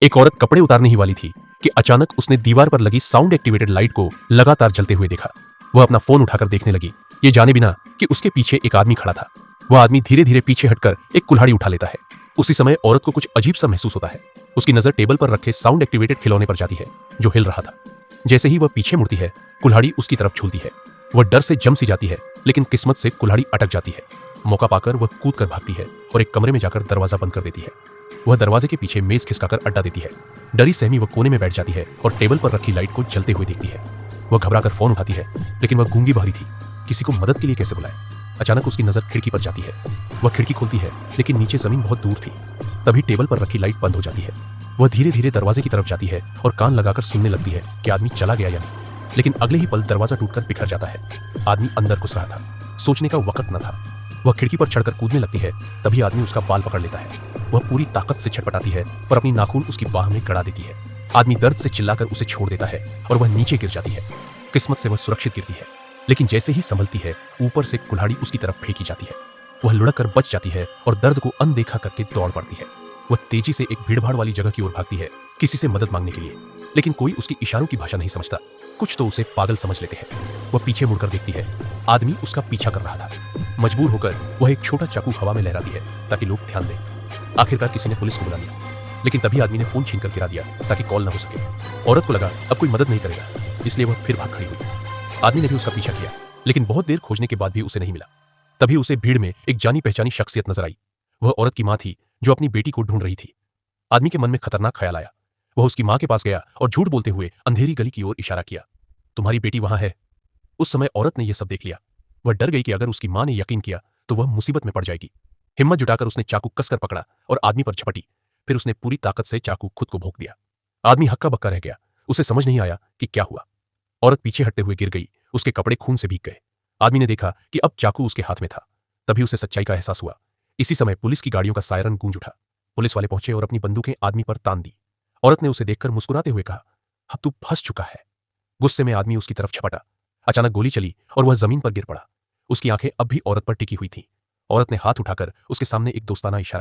एक औरत कपड़े उतारने ही वाली थी कि अचानक उसने दीवार पर लगी साउंड एक्टिवेटेड लाइट को लगातार जलते हुए देखा। वह अपना फोन उठाकर देखने लगी, ये जाने बिना कि उसके पीछे एक आदमी खड़ा था। वह आदमी धीरे धीरे पीछे हटकर एक कुल्हाड़ी उठा लेता है। उसी समय औरत को कुछ अजीब सा महसूस होता है। उसकी नजर टेबल पर रखे साउंड एक्टिवेटेड खिलौने पर जाती है जो हिल रहा था। जैसे ही वह पीछे मुड़ती है, कुल्हाड़ी उसकी तरफ झूलती है। वह डर से जम सी जाती है, लेकिन किस्मत से कुल्हाड़ी अटक जाती है। मौका पाकर वह कूद कर भागती है और एक कमरे में जाकर दरवाजा बंद कर देती है। वह दरवाजे के पीछे मेज खिसकाकर अड्डा देती है। डरी सहमी वह कोने में बैठ जाती है और टेबल पर रखी लाइट को जलते हुए देखती है। वह घबराकर फोन उठाती है, लेकिन वह गूंगी बहरी थी, किसी को मदद के लिए कैसे बुलाए। अचानक उसकी नजर खिड़की पर जाती है। वह खिड़की खोलती है, लेकिन नीचे जमीन बहुत दूर थी। तभी टेबल पर रखी लाइट बंद हो जाती है। वह धीरे धीरे दरवाजे की तरफ जाती है और कान लगाकर सुनने लगती है कि आदमी चला गया या नहीं। लेकिन अगले ही पल दरवाजा टूटकर बिखर जाता है। आदमी अंदर घुस रहा था। सोचने का वक्त न था। वह खिड़की पर चढ़कर कूदने लगती है, तभी आदमी उसका बाल पकड़ लेता है। वह पूरी ताकत से छटपटाती है पर अपनी नाखून उसकी बाह में गड़ा देती है। आदमी दर्द से चिल्लाकर उसे छोड़ देता है और वह नीचे गिर जाती है। किस्मत से वह सुरक्षित गिरती है, लेकिन जैसे ही संभलती है, ऊपर से कुल्हाड़ी उसकी तरफ फेंकी जाती है। वह लुढ़क कर बच जाती है और दर्द को अनदेखा करके दौड़ पड़ती है। वह तेजी से एक भीड़भाड़ वाली जगह की ओर भागती है, किसी से मदद मांगने के लिए, लेकिन कोई उसकी इशारों की भाषा नहीं समझता। कुछ तो उसे पागल समझ लेते हैं। वह पीछे मुड़कर देखती है, आदमी उसका पीछा कर रहा था। मजबूर होकर वह एक छोटा चाकू हवा में लहराती है ताकि लोग ध्यान दें। आखिरकार किसी ने पुलिस को बुला लिया, लेकिन तभी आदमी ने फोन छीनकर गिरा दिया ताकि कॉल न हो सके। औरत को लगा अब कोई मदद नहीं करेगा, इसलिए वह फिर भाग खड़ी हुई। आदमी ने भी उसका पीछा किया, लेकिन बहुत देर खोजने के बाद भी उसे नहीं मिला। तभी उसे भीड़ में एक जानी पहचानी शख्सियत नजर आई। वह औरत की मां थी जो अपनी बेटी को ढूंढ रही थी। आदमी के मन में खतरनाक ख्याल आया। वह उसकी मां के पास गया और झूठ बोलते हुए अंधेरी गली की ओर इशारा किया, तुम्हारी बेटी वहां है। उस समय औरत ने यह सब देख लिया। वह डर गई कि अगर उसकी मां ने यकीन किया तो वह मुसीबत में पड़ जाएगी। हिम्मत जुटाकर उसने चाकू कसकर पकड़ा और आदमी पर झपटी। फिर उसने पूरी ताकत से चाकू खुद को भोंक दिया। आदमी हक्का बक्का रह गया। उसे समझ नहीं आया कि क्या हुआ। औरत पीछे हटते हुए गिर गई, उसके कपड़े खून से भीग गए। आदमी ने देखा कि अब चाकू उसके हाथ में था। तभी उसे सच्चाई का एहसास हुआ। इसी समय पुलिस की गाड़ियों का सायरन गूंज उठा। पुलिस वाले पहुंचे और अपनी बंदूकें आदमी पर तान दी। औरत ने उसे देखकर मुस्कुराते हुए कहा, अब तू फंस चुका है। गुस्से में आदमी उसकी तरफ झपटा। अचानक गोली चली और वह जमीन पर गिर पड़ा। उसकी आंखें अब भी औरत पर टिकी हुई थीं। औरत ने हाथ उठाकर उसके सामने एक दोस्ताना इशारा